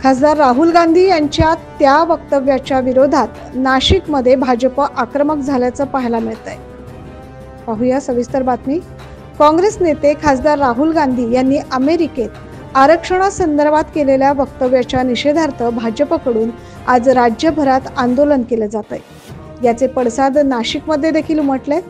खासदार राहुल गांधी यांच्या त्या वक्तव्याच्या विरोधात नाशिकमध्ये भाजप आक्रमक झाल्याचं पाहायला मिळतंय। पाहूया सविस्तर बातमी। काँग्रेस नेते खासदार राहुल गांधी यांनी अमेरिकेत आरक्षणासंदर्भात केलेल्या वक्तव्याच्या निषेधार्थ भाजपकडून आज राज्यभरात आंदोलन केलं जातंय। याचे पडसाद नाशिकमध्ये देखील उमटले।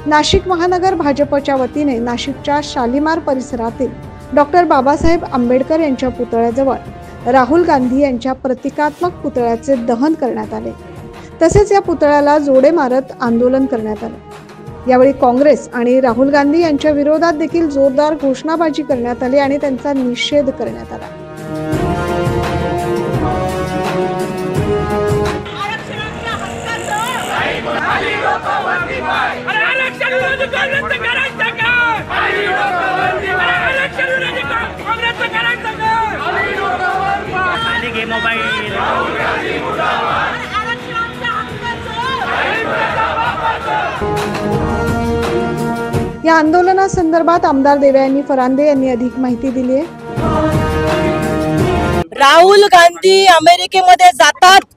नाशिक महानगर भाजपच्या वतीने नाशिकच्या शालिमार परिसरातील डॉक्टर बाबासाहेब आंबेडकर यांच्या पुतळ्याजवळ राहुल गांधी यांच्या प्रतिकात्मक पुतळ्याचे दहन करण्यात आले। तसेच या पुतळ्याला जोडे मारत आंदोलन करण्यात आले। यावेळी काँग्रेस आणि राहुल गांधी यांच्या विरोधात देखील जोरदार घोषणाबाजी करण्यात आली आणि त्यांचा निषेध करण्यात आला। या आंदोलनासंदर्भात आमदार देवयानी फरांदे यांनी अधिक माहिती दिली आहे। राहुल गांधी अमेरिकेमध्ये जातात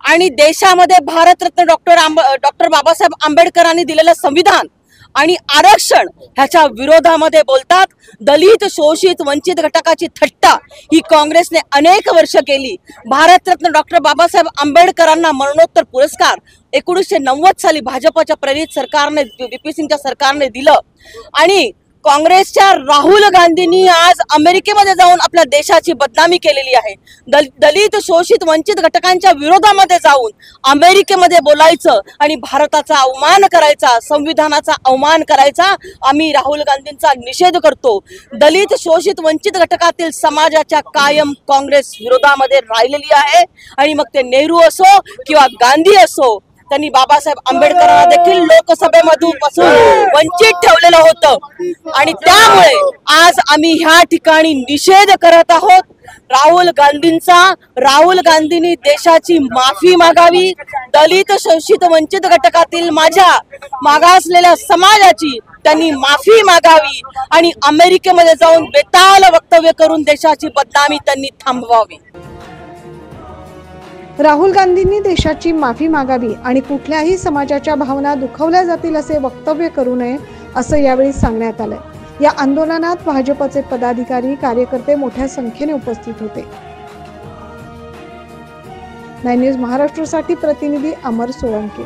आणि देशामध्ये भारतरत्न डॉक्टर बाबासाहेब आंबेडकरांनी दिलेलं संविधान आणि आरक्षण ह्याच्या विरोधामध्ये बोलतात। दलित शोषित वंचित घटकाची थट्टा ही काँग्रेसने अनेक वर्ष केली। भारतरत्न डॉक्टर बाबासाहेब आंबेडकरांना मरणोत्तर पुरस्कार 1990 साली भाजपच्या प्रेरित सरकारने VP सिंगच्या सरकारने दिलं आणि काँग्रेसच्या राहुल गांधींनी आज अमेरिकेमध्ये जाऊन आपल्या देशाची बदनामी केलेली आहे। दलित शोषित वंचित घटकांच्या विरोधामध्ये जाऊन अमेरिकेमध्ये बोलायचं आणि भारताचा अवमान करायचा, संविधानाचा अवमान करायचा। आम्ही राहुल गांधींचा निषेध करतो। दलित शोषित वंचित घटकातील समाजाच्या कायम काँग्रेस विरोधामध्ये राहिलेली आहे आणि मग ते नेहरू असो किंवा गांधी असो, त्यांनी बाबासाहेब आंबेडकरांना देखील लोकसभेमधून पासून वंचित ठेवलेलं होतं आणि त्यामुळे आज आम्ही ह्या ठिकाणी निषेध करत आहोत राहुल गांधींचा। राहुल गांधींनी देशाची माफी मागावी, दलित शोषित वंचित घटकातील माझ्या मागासलेल्या समाजाची त्यांनी माफी मागावी आणि अमेरिकेमध्ये जाऊन बेताल वक्तव्य करून देशाची बदनामी त्यांनी थांबवावी। राहुल गांधींनी देशाची माफी मागावी आणि कुठल्याही समाजाच्या भावना दुखावल्या जातील असे वक्तव्य करू नये असं यावेळी सांगण्यात आलंय। या आंदोलनात भाजपचे पदाधिकारी कार्यकर्ते मोठ्या संख्येने उपस्थित होते। 9 न्यूज महाराष्ट्रासाठी प्रतिनिधी अमर सोळंके।